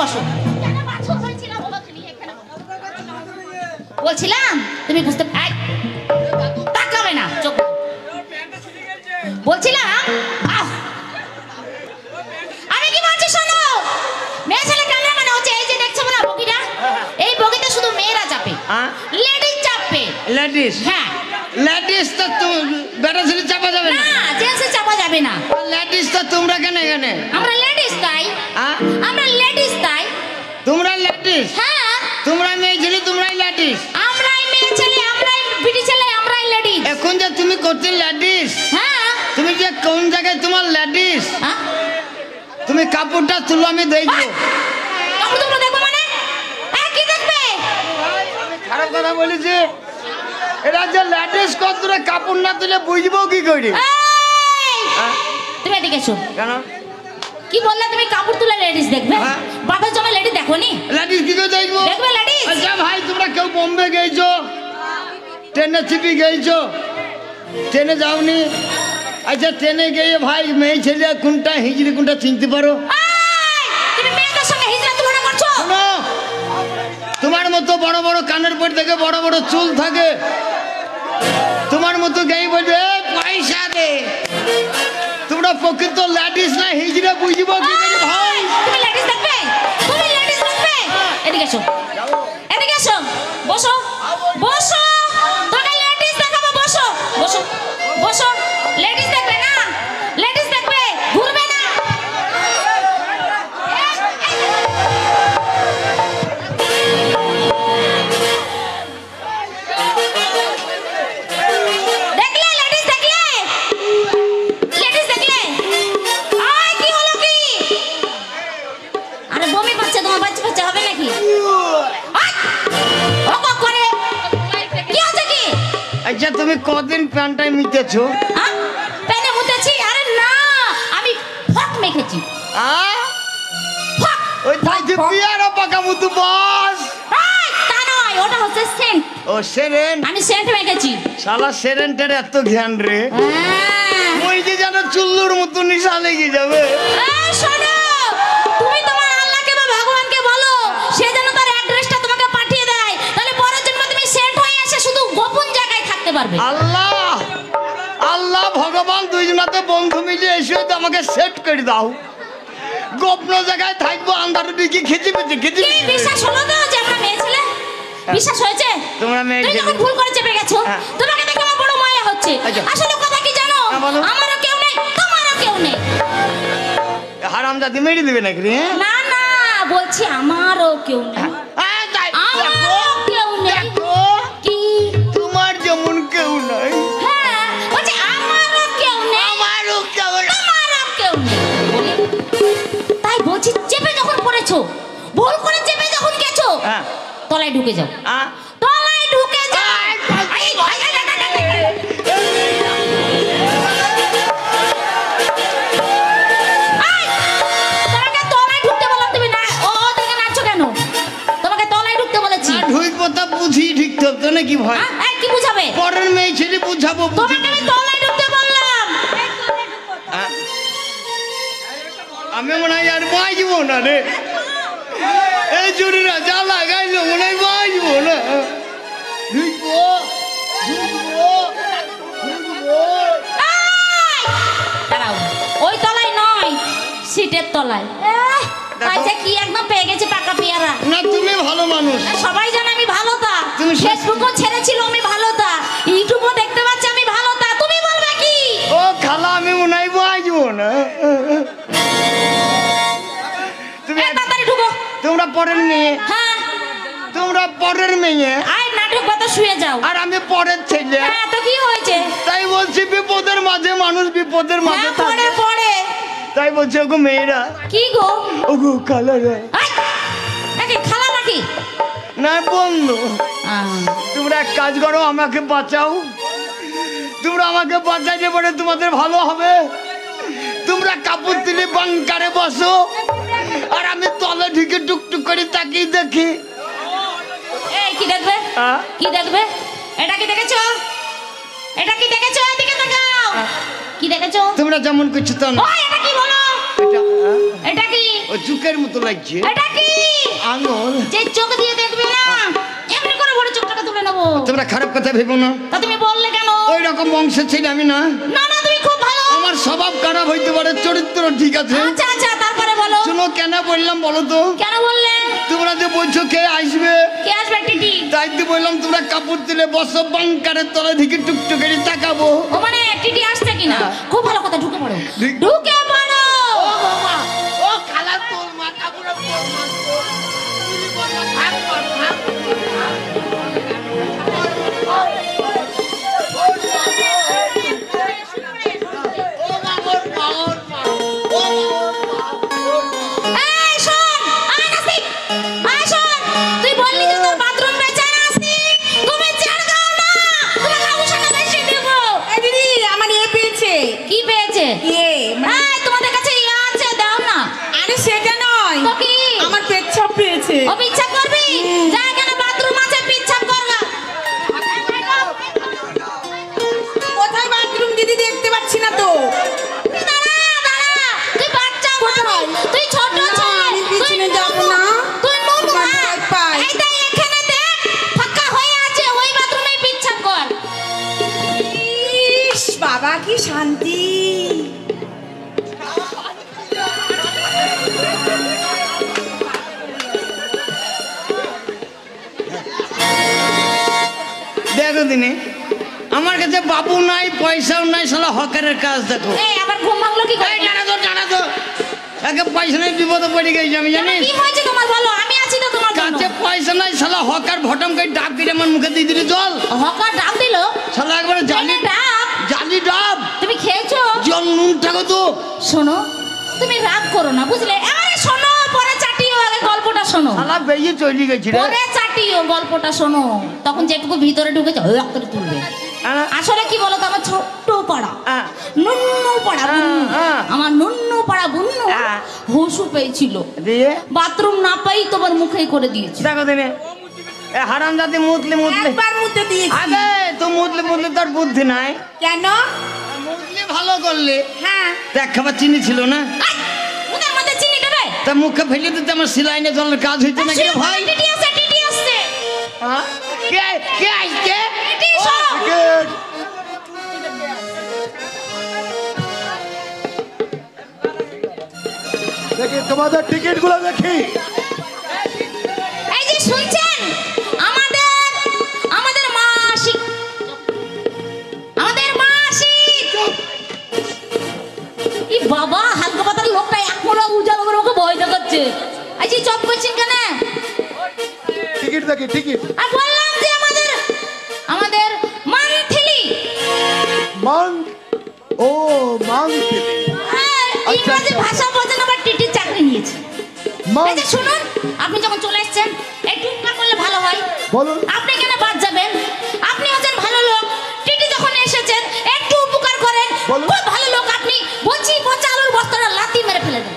বসো। বলছিলাম তুমি বুঝতে তাকাবে না চোখ। বলছিলাম আমি কি বলছি শোনো, মেয়ে ছেলে ক্যামেরাম্যান হচ্ছে এই যে দেখছো না বগিটা, এই বগিতে শুধু মেয়েরা চাপে, লেডিস চাপে। লেডিস? হ্যাঁ লেডিস তো বেটা ছেলে চাপা যাবে না। না জেন্টস চাপা যাবে না। লেডিস তো তোমরা কেন এখানে? আমরা লেডিস তাই। আমরা লেডিস তাই। তোমরা লেডিস? হ্যাঁ। তোমরা মেয়ে ছেলে তোমরাই লেডিস? আমরাই মেয়ে ছেলে, আমরাই বিটি ছেলে, আমরাই লেডিস। এখন যে তুমি করতে লেডিস, হ্যাঁ তুমি যে কোন জায়গায় তোমার লেডিস? তুমি কাপড়টা তুলো আমি দেখবো। কাপড় তুলো দেখবো মানে কি দেখবে? খারাপ কথা বলেছে। এরা যে লেডিস কতটা কাপড় না তুলে বুঝবো কি করে? তুমি এদিকে এসো। কেন? কি বললে তুমি কাপড় তুলে লেডিস দেখবে? বাপের জমা লেডিস দেখোনি? লেডিস কি করে দেখবো? দেখবে লেডিস। আচ্ছা ভাই তোমরা কেউ বোম্বে গেছো, ট্রেনে চিপি গেছো, ট্রেনে যাওনি? আচ্ছা ট্রেনে গিয়ে ভাই মেয়ে ছেলে কোনটা হিজড়ি কোনটা চিনতে পারো? তুমি মেয়েদের সঙ্গে হিজড়া তুলনা করছো? শোনো, তোমার মতো বড় বড় কানের পর থেকে বড় বড় চুল থাকে, তোমার মতো গেই বলবে পয়সা দে। তোমরা প্রকৃত লেডিস না হিজড়া বুঝবো কি করে ভাই? তুমি লেডিস দেখবে? তুমি লেডিস দেখবে? এদিকে এসো, এদিকে এসো, বসো বসো, তোকে লেডিস দেখাবো। বসো বসো বসো। লেডিস দেখবে না? লেডিস দেখবে, ঘুরবে না। দেখলে লেডিস দেখলে? লেডিস দেখলে? আয় কি হলো কি? আরে বমি পাচ্ছে তোমার, বাচ্চা বাচ্চা হবে নাকি? ও ক করে কি আছে কি? আচ্ছা তুমি কদিন প্যান্টাই মিটেছো? প্যানে মুতেছি? আরে না, আমি ফক মেখেছি। ওই থাকি পিয়ারা পাকা মুতু বস। তা নয়, ওটা হচ্ছে সেন্ট। ও সেরেন? আমি সেন্ট মেখেছি। শালা সেরেন্টের এত জ্ঞান রে, ওই যে যেন চুল্লুর মতো নিশা লেগে যাবে। শোনো, তুমি তোমার আল্লাহকে বা ভগবানকে বলো সে যেন তার অ্যাড্রেসটা তোমাকে পাঠিয়ে দেয়, তাহলে পরের জন্য তুমি সেন্ট হয়ে এসে শুধু গোপন জায়গায় থাকতে পারবে। আল্লাহ আল্লাহ ভগবান দুইজনাতে বন্ধু মিলে এসে তো আমাকে সেট করে দাও, গোপন জায়গায় থাকবো, আন্ধারে দিকে খেতে পেতে খেতে। বিশ্বাস হলো তো যে আমরা মেয়ে ছেলে? বিশ্বাস হয়েছে? তোমরা মেয়ে তুমি যখন ভুল করে চেপে গেছো, তোমাকে দেখে আমার বড় মায়া হচ্ছে। আসলে কথা কি জানো, আমারও কেউ নেই, তোমারও কেউ নেই। হারামজাদি মেরে দিবে নাকি রে? না না, বলছি আমারও কেউ নেই। আমারও কেউ নেই। কি? তোমার যেমন কেউ নাই। হ্যাঁ, বলছি আমারও কেউ নেই। আমারও কেউ নাই। তোমারও কেউ নেই। তাই বলছি চেপে যখন পড়েছো, ভুল করে চেপে যখন গেছো, তলায় ঢুকে যাও। তলায় ঢুকে যাও। তোমাকে তলায় ঢুকতে বললাম, তুমি না ওদিকে নাচছো কেন? তোমাকে তলায় ঢুকতে বলেছি। ঢুকবো তা বুঝি ঢুকতে হবে নাকি ভয়? কি বুঝাবে? পরের মেয়ে ছেলে বুঝাবো। তোমাকে আমি তলায় ঢুকতে বললাম। আমি মনে হয় আর বাঁচবো না রে, এই জুড়িরা যা লাগাইলো মনে হয় বাঁচবো না। ঢুকবো ঢুকবো ঢুকবো। দাঁড়াও, ওই তলায় নয়, সিটের তলায়। কি একদম পেয়ে গেছে পাকা পেয়ারা। না তুমি ভালো মানুষ, সবাই জানে আমি ভালো তা। তুমি ফেসবুকও ছেড়েছিল আমি ভালো তা, ইউটিউবও দেখতে পাচ্ছি আমি ভালো তা। তুমি বলবে কি? ও খালা আমি মনে হয় বাঁচবো না। তুমি তাড়াতাড়ি ঢুকো। তোমরা পরের মেয়ে? হ্যাঁ তোমরা পরের মেয়ে। আয় নাটক কথা শুয়ে যাও। আর আমি পরের ছেলে। হ্যাঁ তো কি হয়েছে? তাই বলছি বিপদের মাঝে মানুষ বিপদের মাঝে পড়ে পড়ে। তাই বলছি ওগো মেয়েরা। কি গো? ওগো খালারা। নাকি খালা নাকি? না বন্ধু, তোমরা এক কাজ করো, আমাকে বাঁচাও। তোমরা আমাকে বাঁচাইতে পারে তোমাদের ভালো হবে। তোমরা কাপড় তুলে বাংকারে বসো, আর আমি তলে ঢুকে টুকটুক করে তাকিয়ে দেখি। এই কি দেখবে? কি দেখবে? এটা কি দেখেছো? এটা কি দেখেছো? এদিকে তাকাও। কি দেখেছো? তোমরা যেমন কিছু তো না। ওই এটা কি বলো? এটা কি? ও চুকের মতো লাগছে। এটা কি? আঙুল। যে চোখ দিয়ে দেখবে না এমনি করে বড় চোখটাকে তুলে নেবো। তোমরা খারাপ কথা ভেবো না। তা তুমি বললে কেন? ওই রকম বংশের ছেলে আমি না। না না তুমি খুব ভালো। আমার স্বভাব খারাপ হইতে পারে, চরিত্র ঠিক আছে। আচ্ছা আচ্ছা তারপরে বলো। শুনো কেন বললাম বলো তো? কেন বললে? তোমরা যে বলছো কে আসবে, কে আসবে টিটি? তাই তো বললাম তোমরা কাপড় দিলে বসো বাংকারের তলা দিকে টুকটুকেরি তাকাবো। ও মানে টিটি আসছে কিনা? হ্যাঁ। খুব ভালো কথা, ঢুকে পড়ো। ঢুক- ঢুকে পড়ো। ও বাবা, ও খালা তোর মা কাপড়ে তোর মা তোর। তুই বল ভাগ কর, ভাগ এই শোন, আয় নাসিক, আয় শোন। তুই বললি যে তোর বাথরুম বেচা না নাসিক। তুমি ছেড়ে দাও না। তোমাকে আউশাটা বেশি দেব। এই দিদি আমার এ পেয়েছে। কি পেয়েছে? ইয়ে মানে এই তোমাদের কাছে ইয়া আছে, দাও না। আরে সেটা নয়, তো কি? আমার পেচ্ছাপ পেয়েছে। ও পিচ্ছাপ করবি? যা এখানে বাথরুম আছে, পিচ্ছাপ কর গা। কোথায় বাথরুম দিদি, দেখতে পাচ্ছি না তো। দাঁড়া, দাঁড়া। তুই বাচ্চা কোথায়? মানুষ, তুই ছোট না, ছেলে। আমি পিছনে তুই যাবো নুনু, না। তুই নুনু, আমার হ্যাঁ। ভয় পাই। এই দেখ, এখানে দেখ, ফাঁকা হয়ে আছে, ওই বাথরুমে পিচ্ছাপ কর। ইস বাবা কি শান্তি। দেখো দিনে আমার কাছে বাবু নাই, পয়সাও নাই, শালা হকারের কাজ দেখো। এই আবার ঘুম ভাঙলো কি করে? এই জানা তো একে পয়সা নাই, বিপদে পড়ে গেছি আমি, জানিস? কি হয়েছে তোমার বলো, আমি আছি তো তোমার জন্য। কাছে পয়সা নাই, শালা হকার ভটম করে ডাব দিয়ে আমার মুখে দিয়ে দিলি জল। হকার ডাব দিল? শালা একবারে জালি ডাব? জালি ডাব। তুমি খেয়েছো? জল নুন থাকো তো। শোনো, তুমি রাগ করো না, বুঝলে? আরে শোনো, পরে চাটিও, আগে গল্পটা শোনো। শালা বেরিয়ে চলে গেছি রে। পরে চাটিও, গল্পটা শোনো। তখন যেটুকু ভিতরে ঢুকেছে হ্যাঁ করে তুলবে। আসলে কি বলতো, আমার ছোট্ট পাড়া নুন্নু পাড়া বুন্নু, আমার নুন্নু পাড়া বুন্নু হুসু পেয়েছিল, দিয়ে বাথরুম না পাই তোমার মুখেই করে দিয়েছে। দেখো দিনে এ হারাম জাতি মুতলে একবার মুতে দিয়েছি। আগে তো মুতলে তোর বুদ্ধি নাই। কেন? মুতলে ভালো করলে। হ্যাঁ দেখ খাবার চিনি ছিল না, আই, মুখের মধ্যে চিনি দেবে? তা মুখে ফেলে দিতে আমার সিলাইনে জলের কাজ হইতো না কি ভাই? টিটি আসছে, টিটি আসছে। হ্যাঁ? কে আসছে? টিটি সব। দেখি তোমাদের টিকিট গুলো দেখি। এই যে শুনছেন, আমাদের মাসি, ই বাবা, হালকা পাতার লোকটা এখনো উজালো করে ওকে ভয় দেখাচ্ছে। এই যে চপ করছেন কেন? টিকিট দেখি টিকিট। আর বললাম যে আমাদের মান্থলি ও মান্থলি। ইংরেজি ভাষা বোঝেন, আবার টিটির চাকরি নিয়েছে। এই যে শুনুন, আপনি যখন চলে এসেছেন একটু উপকার করলে ভালো হয়। বলুন। আপনি কেন বাদ যাবেন? আপনি হচ্ছেন ভালো লোক। টিটি যখন এসেছেন একটু উপকার করেন। বলুন। খুব ভালো লোক আপনি। বলছি পচা আলুর বস্তাটা লাথি মেরে ফেলে দেন।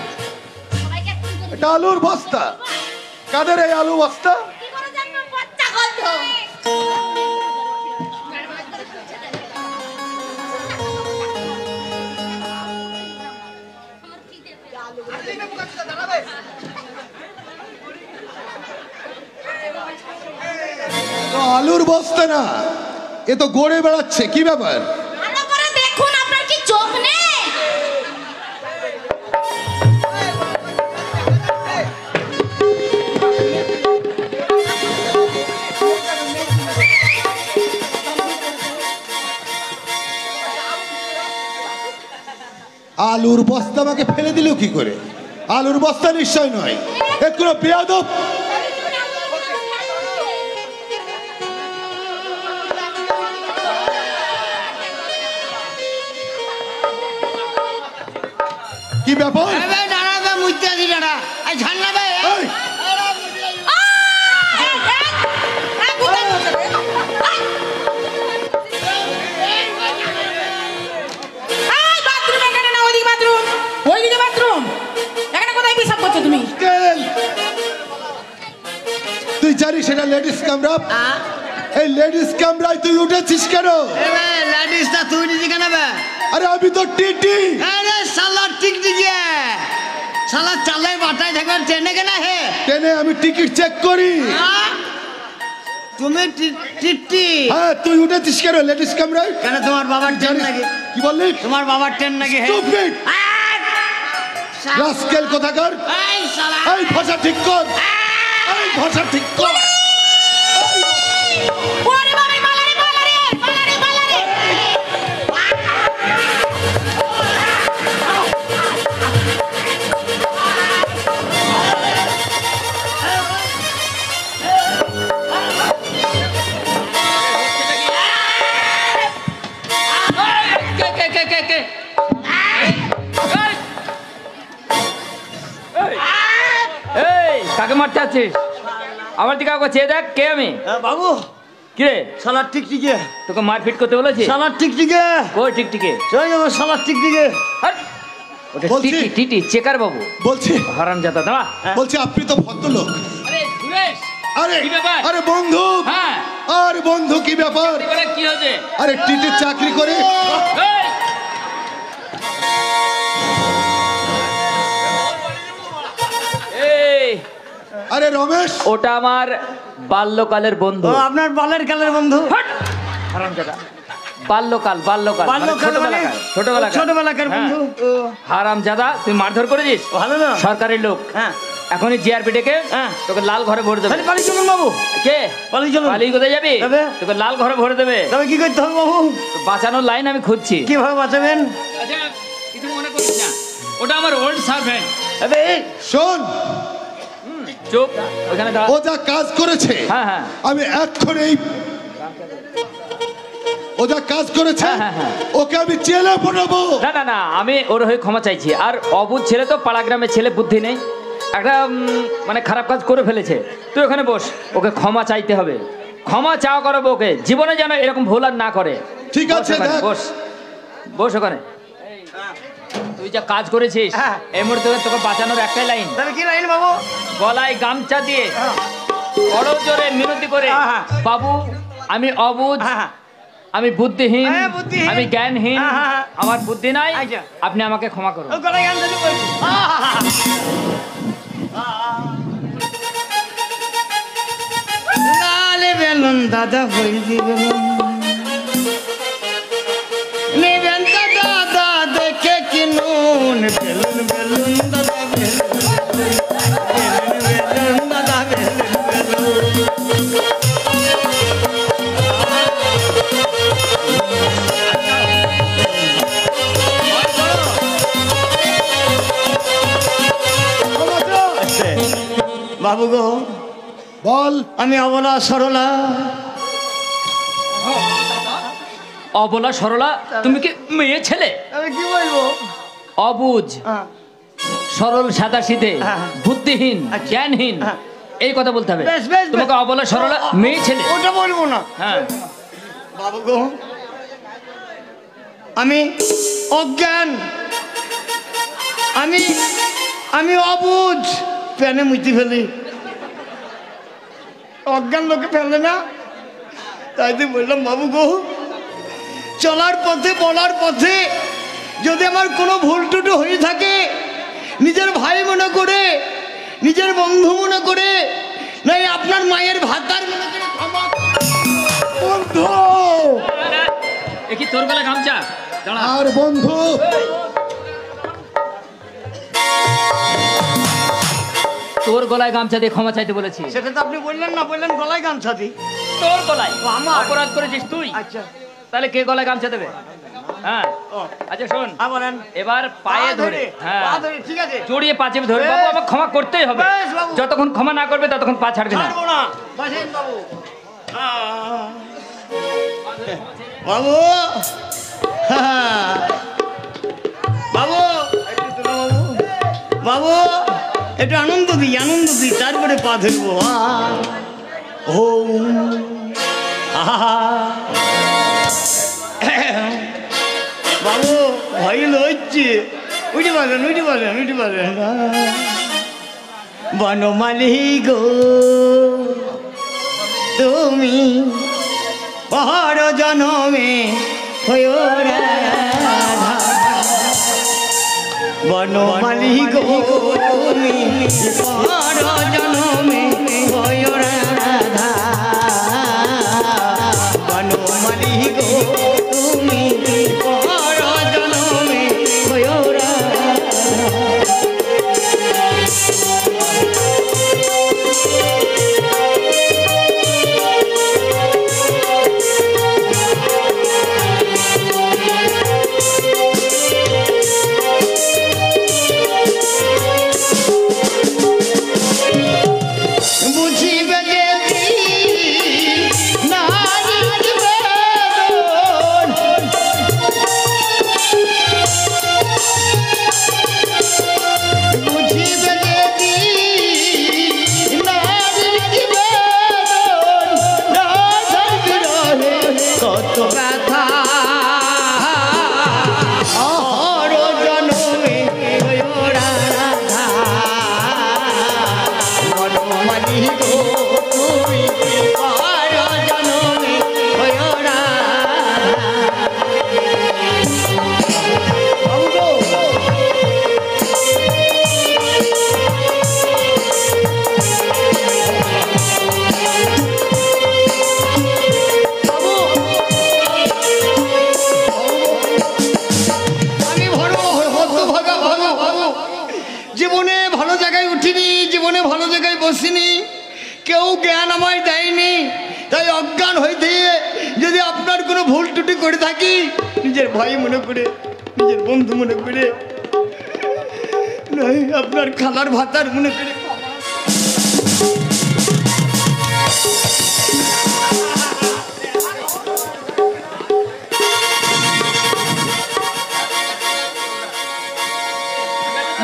এটা আলুর বস্তা। কাদের এই আলু বস্তা? কি করে জানবো? পচা গন্ধ। আলুর বস্তা না, এ তো গড়ে বেড়াচ্ছে, কি ব্যাপার? ভালো করে দেখুন, আপনার কি চোখ নেই? আলুর বস্তা আমাকে ফেলে দিল কি করে? আলুর বস্তা নিশ্চয় নয়, এ কোনো বেয়াদব। কি ব্যাপার? দাঁড়া মুইতে আছি, দাঁড়া ঝান্না ভাই। এই, তুই জানিস সেটা লেডিস কামরা? এই লেডিস কামরায় তুই উঠেছিস কেন? লেডিসটা তুই নিজে কেন? আরে আমি তো টিটি। আরে শালা টিকটিকে, শালা চালায় বাটায় থাকবেন ট্রেনে কেনা হে? ট্রেনে আমি টিকিট চেক করি। তুমি টিটি? হ্যাঁ, তুই উঠেছিস কেন লেডিস কামরায়? কেন তোমার বাবার ট্রেন নাকি? কি বললি? তোমার বাবার ট্রেন নাকি হে? Stupid! রাস্কেল কোথাকার। এই শালা, এই ভাষা ঠিক কর, এই ভাষা ঠিক কর। ওরে বাবা, পালারে পালারে পালারে পালারে। কাকে মারতে আছিস? আমার দিকে কাউকে চেয়ে দেখ, কে আমি? বাবু কে? শালা টিকটিকে, তোকে মারপিট করতে বলেছি? শালা টিকটিকে, ওই টিকটিকে, চলে যাবো শালা টিকটিকে। হাট! ওটা বলছি। টিটি টিটি চেকার বাবু। বলছি হারামজাদা, দাঁড়া। বলছি আপনি তো ভদ্রলোক। আরে সুরেশ, আরে কি ব্যাপার? আরে বন্ধু, হ্যাঁ, আরে বন্ধু কি ব্যাপার? এবারে কি হয়েছে? আরে টিটির চাকরি করে এই! এই, আরে রমেশ, ওটা আমার বাল্যকালের বন্ধু। ও আপনার বালের কালের বন্ধু? হাট! হারামজাদা, বাল্যকাল বাল্যকাল মানে বাল্যকাল মানে? ছোটবেলাকার ছোটবেলাকার বন্ধু। ও, হারামজাদা, তুই মারধর করেছিস? ভালো না? সরকারি লোক, হ্যাঁ, এখনই জিআরপি ডেকে হ্যাঁ। তোকে লাল ঘরে ভরে দেবে। তাহলে পালিয়ে চলুন বাবু, কে? পালিয়ে চলুন। পালিয়ে কোথায় যাবি? তবে? তোকে লাল ঘরে ভরে দেবে। তবে কি করতে হবে বাবু? তো বাঁচানোর লাইন আমি খুঁজছি। কিভাবে বাঁচাবেন? আচ্ছা, কিছু মনে করিস না, ওটা আমার ওল্ড সার্ভেন্ট। আবে, শোন, চুপ, ওখানে দাঁড়া। ও যা কাজ করেছে হ্যাঁ হ্যাঁ, আমি এক্ষুনি ও যা কাজ করেছে হ্যাঁ, হ্যাঁ, হ্যাঁ। ওকে আমি জেলে পড়াবো। না না না, আমি ওর হয়ে ক্ষমা চাইছি। আর অবুঝ ছেলে তো, পাড়া গ্রামের ছেলে, বুদ্ধি নেই, একটা মানে খারাপ কাজ করে ফেলেছে। তুই ওখানে বস, ওকে ক্ষমা চাইতে হবে, ক্ষমা চাওয়া করাবো ওকে, জীবনে যেন এরকম ভুল আর না করে। ঠিক বস আছে, ওখানে, দেখ। বস বস ওখানে। তুই যা কাজ করেছিস, হ্যাঁ। এই মুহূর্তে তোকে বাঁচানোর একটাই লাইন, তাহলে কি লাইন বাবু? গলায় গামছা দিয়ে বড় জোরে মিনতি করে, হ্যাঁ। বাবু আমি অবুঝ, হ্যাঁ, আমি বুদ্ধিহীন, হ্যাঁ, বুদ্ধিহীন। আমি জ্ঞানহীন, হ্যাঁ। আমার বুদ্ধি নাই, আচ্ছা। আপনি আমাকে ক্ষমা করুন। ও গলায় গান দিতে বলছি। লালে বেলুন দাদা হইজি বেলুন, নেবেন তো দাদা দেখে কিনুন, বেলুন বেলুন দাদা বেলুন, বেলুন বেলুন দাদা বেলুন বেলুন। বাবু গো, বল। আমি অবলা সরলা, অবলা সরলা, তুমি কি মেয়ে ছেলে? আমি কি বলবো? অবুঝ, সরল সাদা সিধে, হ্যাঁ। বুদ্ধিহীন, আচ্ছা। জ্ঞানহীন, হ্যাঁ। এই কথা বলতে হবে। বেশ, বেশ, তোমাকে বেশ। অবলা সরলা মেয়ে ছেলে, ওটা বলবো না হ্যাঁ। বাবু গো, আমি অজ্ঞান, আমি আমি অবুঝ, প্যানে মুতি ফেলি, অজ্ঞান লোকে ফেলে না, তাই তো বললাম বাবু গো, চলার পথে বলার পথে যদি আমার কোনো ভুল টুটু হয়ে থাকে, নিজের ভাই মনে করে, নিজের বন্ধু মনে করে, নাই আপনার মায়ের ভাতার মনে করে ক্ষমা করুন। বন্ধু এ কি তোর গলা গামছা? দাঁড়া। আর বন্ধু, তোর গলায় গামছা দিয়ে ক্ষমা চাইতে বলেছি। সেটা তো আপনি বললেন না, বললেন গলায় গামছা দিই। তোর গলায় ও, আমার? অপরাধ করেছিস তুই, আচ্ছা, তাহলে কে গলায় গামছা দেবে? হ্যাঁ, ও, আচ্ছা শোন, বলেন। এবার পায়ে ধরে, হ্যাঁ, পা ধরে, ঠিক আছে, জড়িয়ে পাঁচে ধরে, বেশ। বাবু আমাকে ক্ষমা করতেই হবে। বেশ, বাবু। যতক্ষণ ক্ষমা না করবে ততক্ষণ পা ছাড়বি না। ছাড়বো না, বসেন বাবু। বাবু, বাবু, একটু তোলো বাবু, বাবু একটু আনন্দ দিই, তারপরে পা ধরবো। ও বাবু, ভয় হচ্ছে, উঠে পারেন। বনমালী গো, তুমি পর জনমে হয়ো রাধা বনমালী গো তুমি পর জনমে হয়ো রাধা বনমালী গো তুমি পর জনমে হয়ো রাধা বুঝিবে যে নারীর বেদন বুঝিবে যে নারীর বেদন রাধার বিরহে কত ব্যথা অহর জনমে হয়ো রাধা বনমালী গো তুমি পর জনমে হয়ো রাধা বাবু গো বাবু আমি হতভাগা ভালো জীবনে ভালো জায়গায় উঠিনি, জীবনে ভালো জায়গায় বসিনি, কেউ জ্ঞান আমায় দেয়নি। তাই অজ্ঞান হইতে যদি আপনার কোনো ভুল ত্রুটি করে থাকি নিজের ভাই মনে করে, নিজের বন্ধু মনে করে, নয় আপনার খালার ভাতার মনে করে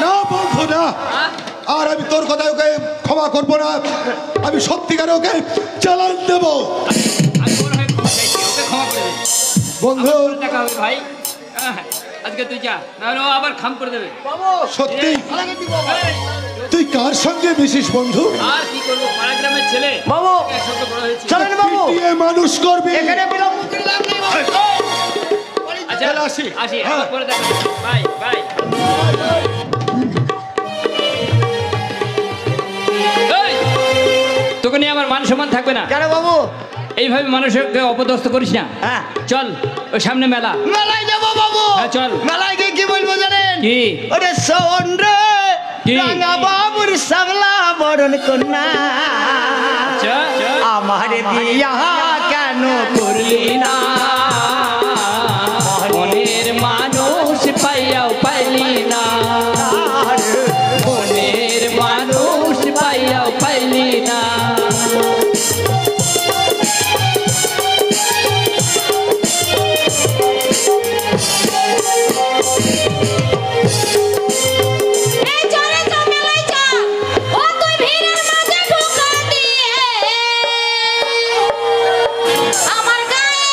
না বন্ধু না, আর আমি তোর কথায় ওকে ক্ষমা করবো না। আমি সত্যিকারে ওকে চালান দেব। আমি ওর হয়ে ক্ষমা চাইছি, ওকে ক্ষমা করে দে। বন্ধু আবার দেখা হবে ভাই। আজকে তুই যা, নাহলে ও আবার খাম করে দেবে। সত্যি এই, তুই কার সঙ্গে মিশিস বন্ধু? আর কি করবো, পাড়া গ্রামের ছেলে বাবু একসাথে বড় হয়েছি। চলেন বাবু, পিটিয়ে মানুষ করবি। এখানে বিলম্ব করে লাভ নেই বাবু। আচ্ছা চল আসি। আসি, আবার পরে দেখা হবে। Bye bye. এই, তোকে নিয়ে আমার মান সম্মান থাকবে না। কেন বাবু? এইভাবে মানুষকে অপদস্থ করিস না। হ্যাঁ চল ওই সামনে মেলা। মেলায় যাবো বাবু। হ্যাঁ, চল। মেলায় গিয়ে কি বলবো জানেন? কি? ওরে সোন রে কি? রাঙা বাবুর সামলা বরণ কন্যা আচ্ছা, আচ্ছা। আমার বিয়া কেন করলি না? মনের মানুষ পাইয়াও পাইলি না, মনের মানুষ পাইয়াও পাইলি না। এই চলে চল মেলায় চা। ও তুই ভিড়ের মাঝে ঢোকা দিয়ে আমার গায়ে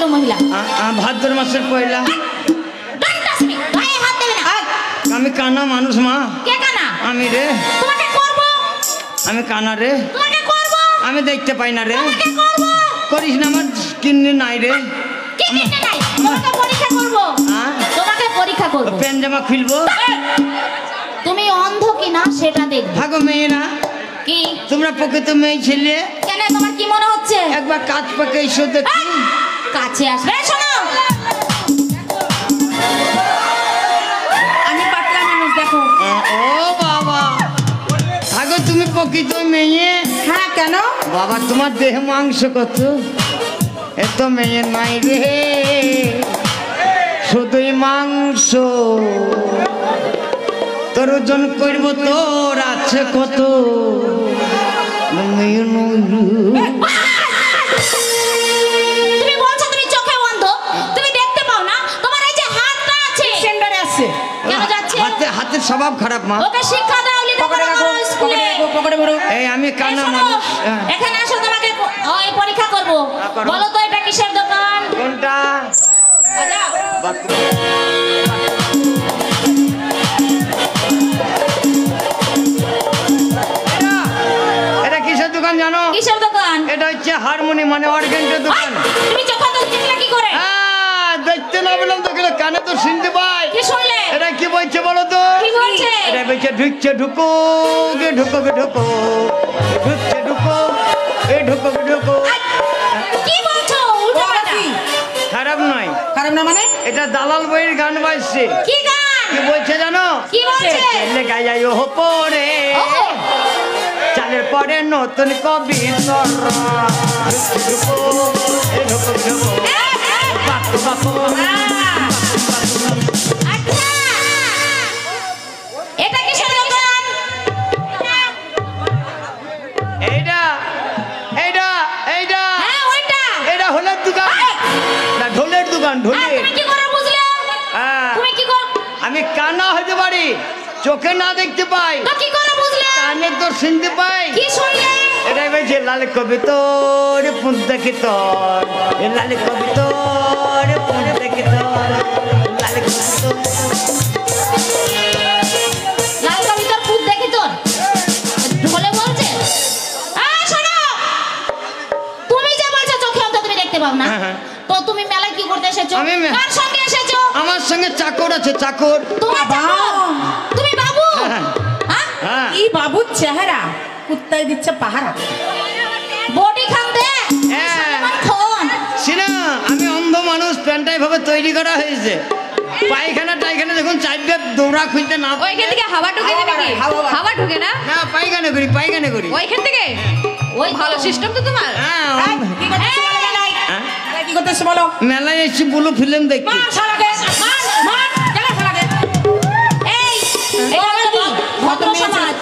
ভদ্র মহিলা। ভাদ্র মাসের পয়লা। Don't touch me, গায়ে হাত দেবে না। আমি কানা মানুষ মা। কে কানা? আমি রে। তোমাকে করব। আমি কানা রে। তোমাকে করব। আমি দেখতে পাই না রে। তোমাকে করব। করিস না, আমার কিন্নি নাই রে। কি কিনতে নাই? তোমাকে পরীক্ষা করব। তোমাকে পরীক্ষা করব। প্যান জামা খুলবো। তুমি অন্ধ কিনা সেটা দেখব। ভাগো মেয়েরা, কি তোমরা প্রকৃত মেয়ে ছেলে, কেন তোমার কি মনে হচ্ছে? একবার কাজ পাকে এসো দেখি। কাছে আসবে। শোনো, আমি পাতলা মানুষ, দেখো। ও বাবা, ভাগো তুমি প্রকৃত মেয়ে। হ্যাঁ, কেন? বাবা তোমার দেহ মাংস কত, এত মেয়ে নাই রে, শুধুই মাংস। তোর ওজন করব, তোর আছে কত মেয়ে তুমি বলছো তুমি চোখে অন্ধ, তুমি দেখতে পাও না? তোমার এই যে হাতটা আছে, সেন্টারে আসছে। কেন যাচ্ছে? হাতের স্বভাব খারাপ মা। ওকে শিক্ষা দাও, লেখাপড়া করো স্কুলে। পকেটে ভরো। এই আমি এই কানা শোনো, মানুষ। হ্যাঁ। এখানে আসো, তোমাকে ওই পরীক্ষা করব। করো। বলো তো এটা কিসের দোকান? কোনটা? এটা কিসের দোকান জানো? কিসের দোকান? এটা হচ্ছে হারমোনি, মানে অর্গেন্টের দোকান। তুমি চোখে তো দেখলে কি করে? দেখতে না বললাম তো, কানে তো শুনতে পাই। কি শুনলে? এটা কি বলছে বলো তো? কি বলছে? এটা বলছে ঢুকছে ঢুকো গে ঢুকো গে ঢুকো, ঢুকছে ঢুকো এ ঢুকো গে ঢুকো। কি বলছো? উল্টো পাল্টা। খারাপ নয়, খারাপ না মানে? এটা দালাল বইয়ের গান বাজছে। কি গান? কি বলছে জানো? কি বলছে? ছেলে গায় ও পরে ওহো, চালের পরে নতুন কবিতা, ঢুকো এ ঢুকো গে ঢুকো বাপু বাপু। আচ্ছা, এটা কিসের দোকান? এইটা এইটা এইটা হ্যাঁ, ওইটা। এটা হলের দোকান না, ঢোলের দোকান, ঢোলের। তুমি কি করে বুঝলে? হ্যাঁ, তুমি কি করে? আমি কানা হতে পারি, চোখে না দেখতে পাই, তো কি করে বুঝলে? কানে তো শুনতে পাই। কি শুনলে? এটাই বলছে লাল কবি তোর পুঁত দেখি তোর, এ লাল কবি তোর পুঁত দেখি তোর, লাল কবি তোর। লাল কবিতার ভূত দেখি তোর ঢোলে বলছে। শোনো, তুমি যে বলছো চোখে অন্ধ তুমি দেখতে পাও না, হ্যাঁ। তো তুমি মেলায় কি করতে এসেছো? আমি কার সঙ্গে এসেছো? আমার সঙ্গে চাকর আছে, চাকর। তোমার চাকর? তুমি বাবু? হ্যাঁ। হ্যাঁ? হ্যাঁ, এই বাবুর চেহারা কুত্তায় দিচ্ছে পাহারা। বডি খান্দে হ্যাঁ। খন। সিনা, আমি অন্ধ মানুষ, প্যান্টাই ভাবে তৈরি করা হয়েছে। পায়খানা টাইখানা যখন চাইবে দৌড়া খুঁজতে না পাই, ওইখান থেকে হাওয়া ঢুকে হাওয়া নাকি? বাড়ায়, হাওয়া বাড়ায়। হাওয়া ঢুকে না? না পায়খানা করি, পায়খানা করি। ওইখান থেকে? ওই ভালো সিস্টেম তো তোমার। হ্যাঁ, এই, কি করতেছ বলো মেলায়? হ্যাঁ? মেলায় কি করতেছ বলো? মেলায় এসেছি ব্লু ফিল্ম দেখতে। মার শালাকে, মার, মার, কেন শালাকে? এই এটা কি? ভদ্র সমাজ।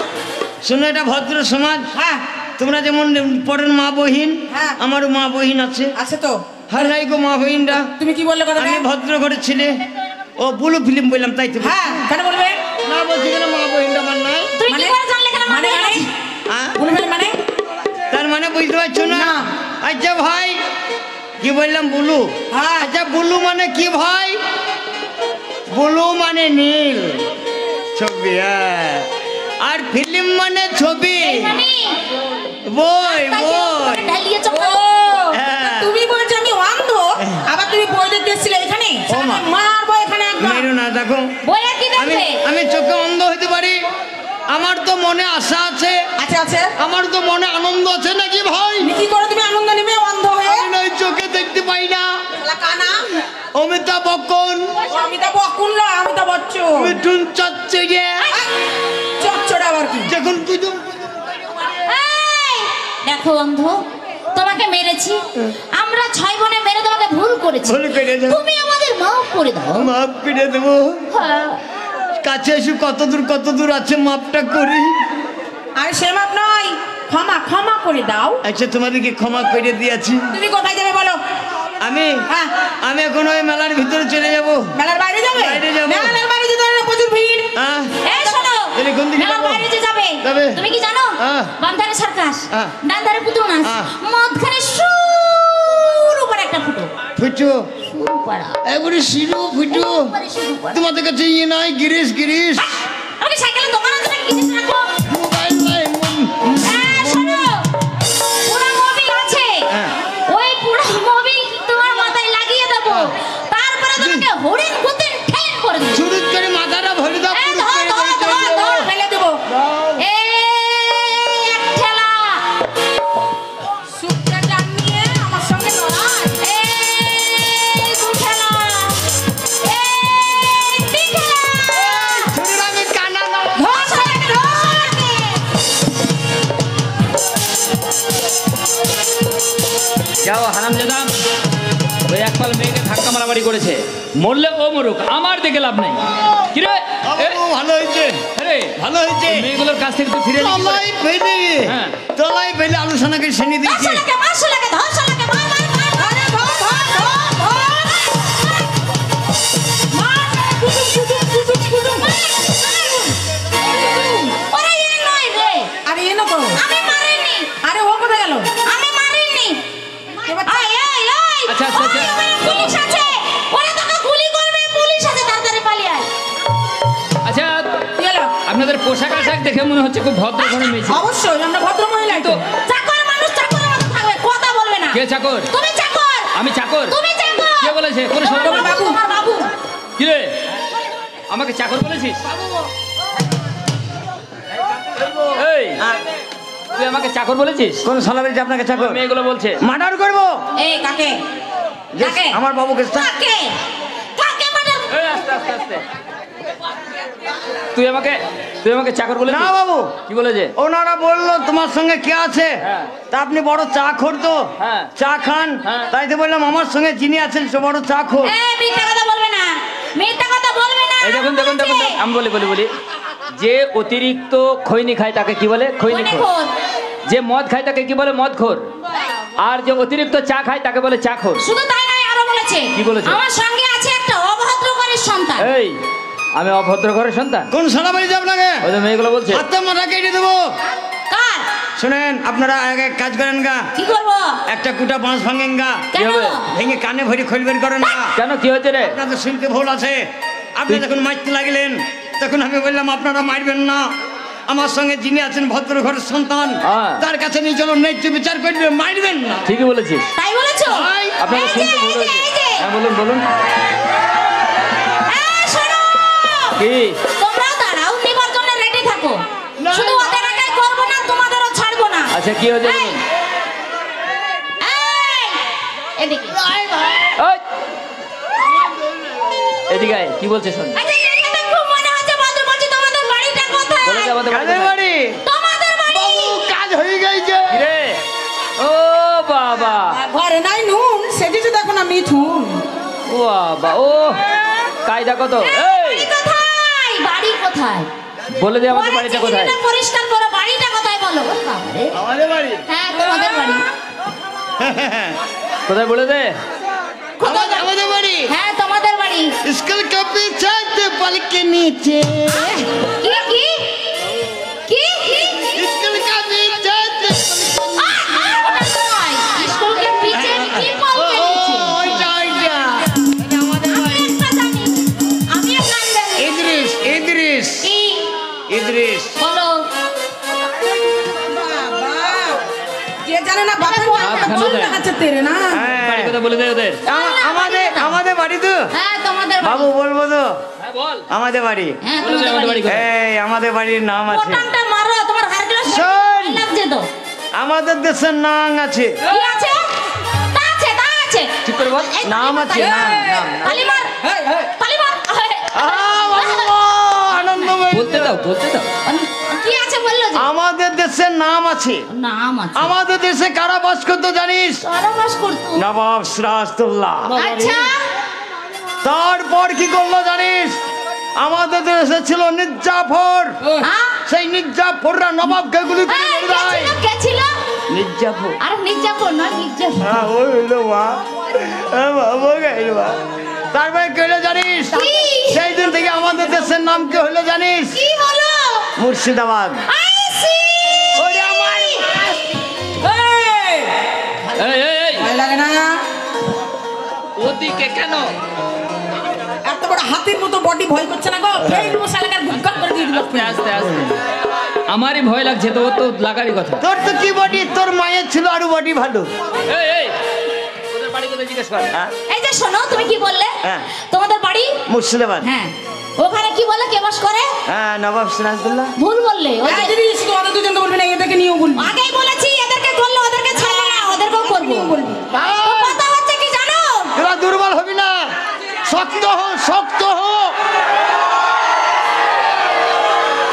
শোনো, এটা ভদ্র সমাজ। হ্যাঁ, তোমরা যেমন পরের মা বহিন, হ্যাঁ। আমারও মা বহিন আছে। আছে তো। হারাই গো মা বহিনরা। তুমি কি বললে কথা? আমি ভদ্র ঘরের ছেলে। ও ব্লু ফিল্ম বললাম, তাই তো? হ্যাঁ, কেন বলবে? না বলছি কেন, মা বহিনটা আমার নাই। তুমি কি মানে? করে জানলে কেন? মানে মানে হ্যাঁ? বলে ফেলে মানে? তার মানে বুঝতে পারছো না? না। আচ্ছা ভাই, কি বললাম ব্লু? হ্যাঁ। আচ্ছা ব্লু মানে কি ভাই? ব্লু মানে নীল ছবি, হ্যাঁ। আর ফিল্ম মানে ছবি, মানে বই বই। ঢালিয়ে চোখ। ও, হ্যাঁ। তুমি বলছো আমি অন্ধ, আবার তুমি বই দেখতে এসেছিলে এখানে? ও মা। আমি মারবো এখানে একদম। মেরো না, দেখো বইয়ে কি আমি দেখবে? আমি চোখে অন্ধ হতে পারি, আমার তো মনে আশা আছে, আছে আছে। আমার তো মনে আনন্দ আছে নাকি ভাই? তুমি কি করে তুমি আনন্দ নেবে অন্ধ হয়ে? আমি নয় চোখে দেখতে পাই না। শালা কানা। অমিতাভ বচ্চন, অমিতাভ বচ্চন না, অমিতাভ বচ্চন। মিঠুন চচ্চড়িয়া, চচ্চড়া আবার কি? যখন পুজো এই, দেখো অন্ধ, তোমাকে মেরেছি আমরা 6 বোনে, মেরে তোমাকে ভুল করেছি। ভুল করে দাও। তুমি আমাদের মাফ করে দাও। মাফ করে দেবো। হ্যাঁ। কাছে এসে কত দূর আছে মাপটা করি। আর সে মাপ নয়, ক্ষমা ক্ষমা করে দাও। আচ্ছা তোমাদেরকে ক্ষমা করে দিয়েছি। তুমি কোথায় যাবে বলো? আমি হ্যাঁ। আমি এখন ওই মেলার ভিতরে চলে যাব। মেলার বাইরে যাবে? বাইরে যাবো। মেলার বাইরে যেতে হবে না, প্রচুর ভিড়। হ্যাঁ, এই শোনো, তাহলে কোন দিকে মেলার যাবো? বাইরে যে যাবে, যাবে। তুমি কি জানো? হ্যাঁ। বাম ধারে সার্কাস, হ্যাঁ। ডান ধারে পুতুল নাচ, হ্যাঁ। মাঝখানে সুর উপরে একটা ফুটো। ফুটু শুরু করা এবারে শিরু ফুটু শুরু করা তোমাদের কাছে ইয়ে নাই গিরিশ গিরিশ আমি সাইকেলের দোকান আছে কি রাখো মোবাইল নাই শোনো পুরো মোবিল আছে হ্যাঁ। ওই পুরো মোবিল তোমার মাথায় লাগিয়ে দেব তারপরে তোমাকে হরিণ গুতিন ঠেল করে দেব চুরুত করে মাথাটা ভরে দাও এই পুরুত ধর করে ধর ধর ধর ফেলে দেব দাও। এই এক ঠেলা সুপটা টান নিয়ে আমার সঙ্গে লড়াই। এই দু ঠেলা এই তিন ঠেলা ছুরির আমি কানা দাও ধর শালাকে ধর যাও হারামজাদা, ওই একপাল মেয়েকে ধাক্কা মারামারি করেছে, মরলে ও মরুক, আমার দেখে লাভ নেই। কি রে বাবু ভালো হয়েছে রে ভালো হয়েছে ওই মেয়েগুলোর কাছ থেকে তুই ফিরে এলি কি করে? তলাই ফেলে হ্যাঁ। তলাই ফেলে আলোচনাকে শ্রেণী ধর দিয়েছে শালাকে মার শালাকে ধর শালাকে মার মার মার ধর ধর ধর ধর মার ওরে এ নয় রে আরে এনো তো আমি মারিনি আরে ও কোথায় গেল আমি মারিনি এবার এই এই এই আচ্ছা, আচ্ছা, আচ্ছা। ওই পুলিশ আছে ওরে তোকে গুলি করবে পুলিশ আছে তাড়াতাড়ি পালিয়ে আয় আচ্ছা, কি হলো? আপনাদের পোশাক আশাক দেখে মনে হচ্ছে খুব ভদ্র ঘরের মেয়ে ছিল। অবশ্যই আমরা ভদ্র মহিলাই তো চাকর মানুষ চাকরের মতো থাকবে কথা বলবে না কে চাকর? তুমি চাকর আমি চাকর? তুমি চাকর কে বলেছে? কোনো শব্দ তোমার বলেছে? বাবু তোমার বাবু কি রে আমাকে চাকর বলেছিস? এই তুই আমাকে চাকর বলেছিস? কোন সালা বেরিয়েছে আপনাকে চাকর মেয়েগুলো বলছে মার্ডার করবো এই কাকে কাকে আমার বাবুকে কাকে কাকে মার্ডার এই আস্তে আস্তে আস্তে তুই আমাকে চাকর বলে না বাবু কি বলেছে? ওনারা বললো তোমার সঙ্গে কে আছে হ্যাঁ। তা আপনি বড় চা খোর তো হ্যাঁ। চা খান হ্যাঁ। তাই তো বললাম আমার সঙ্গে যিনি আছেন সে বড় চা খোর এই মিথ্যা কথা বলবে না মিথ্যা কথা বলবে না এই দেখুন দেখুন দেখুন দেখুন, আমি বলি যে অতিরিক্ত খৈনি খায় তাকে কি বলে? খৈনি কোনে খোর। খোর যে মদ খায় তাকে কি বলে? মদ খোর। আর যে অতিরিক্ত চা খায় তাকে বলে চা খোর। শুধু তাই নয় আরো বলেছে কি বলেছে? আমার সঙ্গে আছে একটা অভদ্র ঘরের সন্তান এই আমি অভদ্র ঘরের সন্তান? কোন সালা বেরিয়েছে আপনাকে ওই যে মেয়েগুলো বলছে হাতে মাথা কেটে দেবো কার শুনেন আপনারা আগে এক কাজ করেন গা কি করব একটা কুটা বাঁশ ভাঙেন গা কেন হবে? ভেঙে কানে ভরি খোল বের করেন না কেন কি হয়েছে রে? আপনাদের শুনতে ভুল আছে আপনি যখন মারতে লাগলেন তখন আমি বললাম আপনারা মারবেন না আমার সঙ্গে যিনি আছেন ভদ্র ঘরের সন্তান হ্যাঁ। তার কাছে নিয়ে চলো ন্যায্য বিচার করবে মারবেন না ঠিকই বলেছিস। তাই বলেছো তাই। আপনারা এই যে, শুনতে এই ভুল যে, হয়েছে। এই যে। হ্যাঁ বলুন বলুন এই, শোনো কি? তোমরাও দাঁড়াও নিবর্তনে রেডি থাকো না, শুধু না। ওদের একাই করবো না তোমাদেরও ছাড়বো না আচ্ছা কি হয়েছে বলুন? এই, এদিকে ওই! এদিকে আয়, কি বলছে শোন? আচ্ছা, দেখে তো খুব মনে হচ্ছে ভদ্র বলছি, তোমাদের বাড়িটা কোথায়? বলে দে আমাদের কাজের বাড়ি তোমাদের বাড়ি। বাবু কাজ হয়ে গেছে কি রে? ও বাবা ঘরে নাই নুন সেদিকে দেখো না মিঠুন ও বাবা ও কায়দা কত? এই বাড়ি কোথায়? বাড়ি কোথায়? বলে দে আমাদের পরে বাড়িটা কোথায়? চিঠিটা পরিষ্কার করো, বাড়িটা কোথায় বলো? ও বাবারে। আমাদের বাড়ি হ্যাঁ, তোমাদের বাড়ি। কোথায় বলে দে? কোথায়? আমাদের বাড়ি হ্যাঁ, তোমাদের বাড়ি। स्कूल के पीछे पल के नीचे কি কি কি स्कूल का पीछे ওটা নয়। স্কুলকে পিছে কি বলতে নিচে? ওইটা ওইটা আমি একটা জানি। আমিও গান জানি। ইদ্রিস ইদ্রিস কি? ইদ্রিস বলো। বাবা কে জানে না বাপের কেন চুল দেয়? দেখাচ্ছে তেরে না বাড়ি কোথায় বলে দে ওদের? আমাদের আমাদের বাড়ি তো হ্যাঁ, তোমাদের বাবু বাড়ি। বলবো তো হ্যাঁ বল। আমাদের বাড়ি হ্যাঁ, বলে দে তোমাদের আমাদের বাড়ি। বাড়ি কোথায়? এই আমাদের বাড়ির নাম আছে বোতামটা মারো, তোমার হাড়গুলো শোন। লাগছে তো। আমাদের দেশের নাম আছে কি আছে? তা আছে, তা আছে। ঠিক করে বল। এই নাম আছে, তালি মার, নাম, নাম। তালি মার, তালি মার। আনন্দময় বলতে দাও বলতে দাও। কি আছে বললো যে? আমাদের দেশের নাম আছে নাম আছে। আমাদের দেশে কারা বাস করতো জানিস কারাবাস করতো। নবাব সিরাজদৌল্লাহ আচ্ছা, তারপর কি করলো জানিস আমাদের দেশে ছিল মির্জাফর হ্যাঁ? সেই মির্জাফররা নবাবকে গুলি করে এই, মেরে দেয় কে ছিল? মির্জাফর আর মির্জাফর না, মির্জাফর। হ্যাঁ ওই হইলো মা বাবা গাইল মা তারপরে কি হলো জানিস কি? সেই দিন থেকে আমাদের দেশের নাম কি হলো জানিস কি হলো? মুর্শিদাবাদ আইসি। ওরে আমার এই, এই এই এই ভয় লাগে না ওদিকে কেন? এত বড় হাতির মতো বডি ভয় করছে না গো, ফেলবো শালাকার গুগল করে দিয়ে দিল। আস্তে আস্তে আমারই ভয় লাগছে, তো ও তো লাগারই কথা। তোর তো কি বডি, তোর মায়ের ছিল আরো বডি ভালো। এই এই ওদের বাড়ি কোথায় জিজ্ঞেস কর। এই যে শোনো, তুমি কি বললে? হ্যাঁ। তোমাদের বাড়ি মুর্শিদাবাদ। হ্যাঁ, ওখানে কি বলে কে বাস করে? হ্যাঁ, নবাব সিরাজদৌল্লা। ভুল বললে। ওই যে দিদি শুধু ওদের দুজনকে বলবি না, এদেরকে নিয়েও বলবি। আগেই বলেছি, এদেরকে করলে ওদেরকে ছাড়বো না, ওদেরকেও করবো। তো কথা হচ্ছে কি জানো? তোরা দুর্বল হবি না, শক্ত হো, শক্ত হো।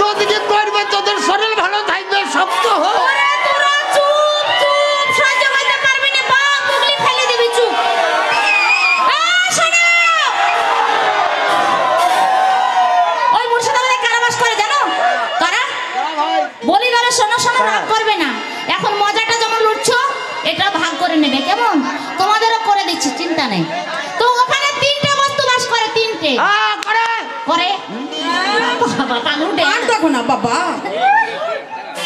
তোদেরকে করবে, তোদের শরীর ভালো থাকবে, শক্ত হো। ওরে তোরা চুপ চুপ, সহ্য করতে পারবি না, পা গুগলি ফেলে দিবি, চুপ। শোনো, ওই মুর্শিদাবাদে কারা বাস করে জানো? কারা? বলি গেলে শোনো শোনো, রাগ করবে না। এখন মজাটা যেমন লুটছো, এটা ভাগ করে নেবে, কেমন? তোমাদেরও করে দিচ্ছি, চিন্তা নেই। তো ওখানে 3টে বস্তু বাস করে, 3টে করে করে। বাবা কালু ডে, আর দেখো না বাবা,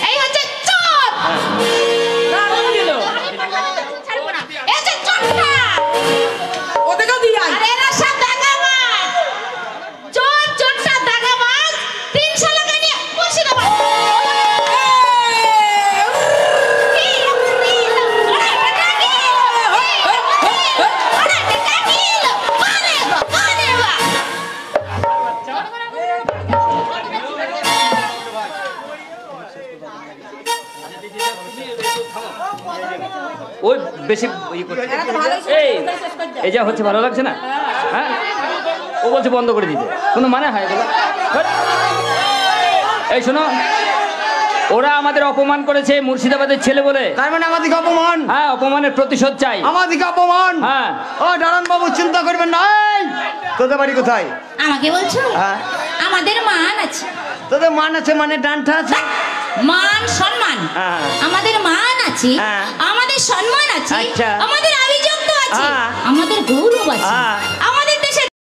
এই হচ্ছে চোর। ছাড়বো না, এই হচ্ছে চোরটা। ওদেরকেও দিয়ে আয়। আর এরা সব দাগাবাজ। চোর, চোরটা দাগাবাজ। 300 টাকা নিয়ে মুর্শিদাবাদ। ওই বেশি ইয়ে করছে। এই এই যা হচ্ছে, ভালো লাগছে না? হ্যাঁ, ও বলছে বন্ধ করে দিতে, কোনো মানে হয় এগুলো? এই শোনো, ওরা আমাদের অপমান করেছে মুর্শিদাবাদের ছেলে বলে। তার মানে আমাদিকে অপমান? হ্যাঁ, অপমানের প্রতিশোধ চাই। আমাদিকে অপমান? হ্যাঁ। ও দাঁড়ান বাবু, চিন্তা করবেন না। এই, তোদের বাড়ি কোথায়? আমাকে বলছো? হ্যাঁ। আমাদের মান আছে। তোদের মান আছে মানে ডান্ঠা আছে? মান সম্মান। হ্যাঁ। আমাদের মান আছে, হ্যাঁ। আমাদের সম্মান আছে, আচ্ছা। আমাদের আভিজাত্য আছে, হ্যাঁ। আমাদের গৌরব আছে, হ্যাঁ।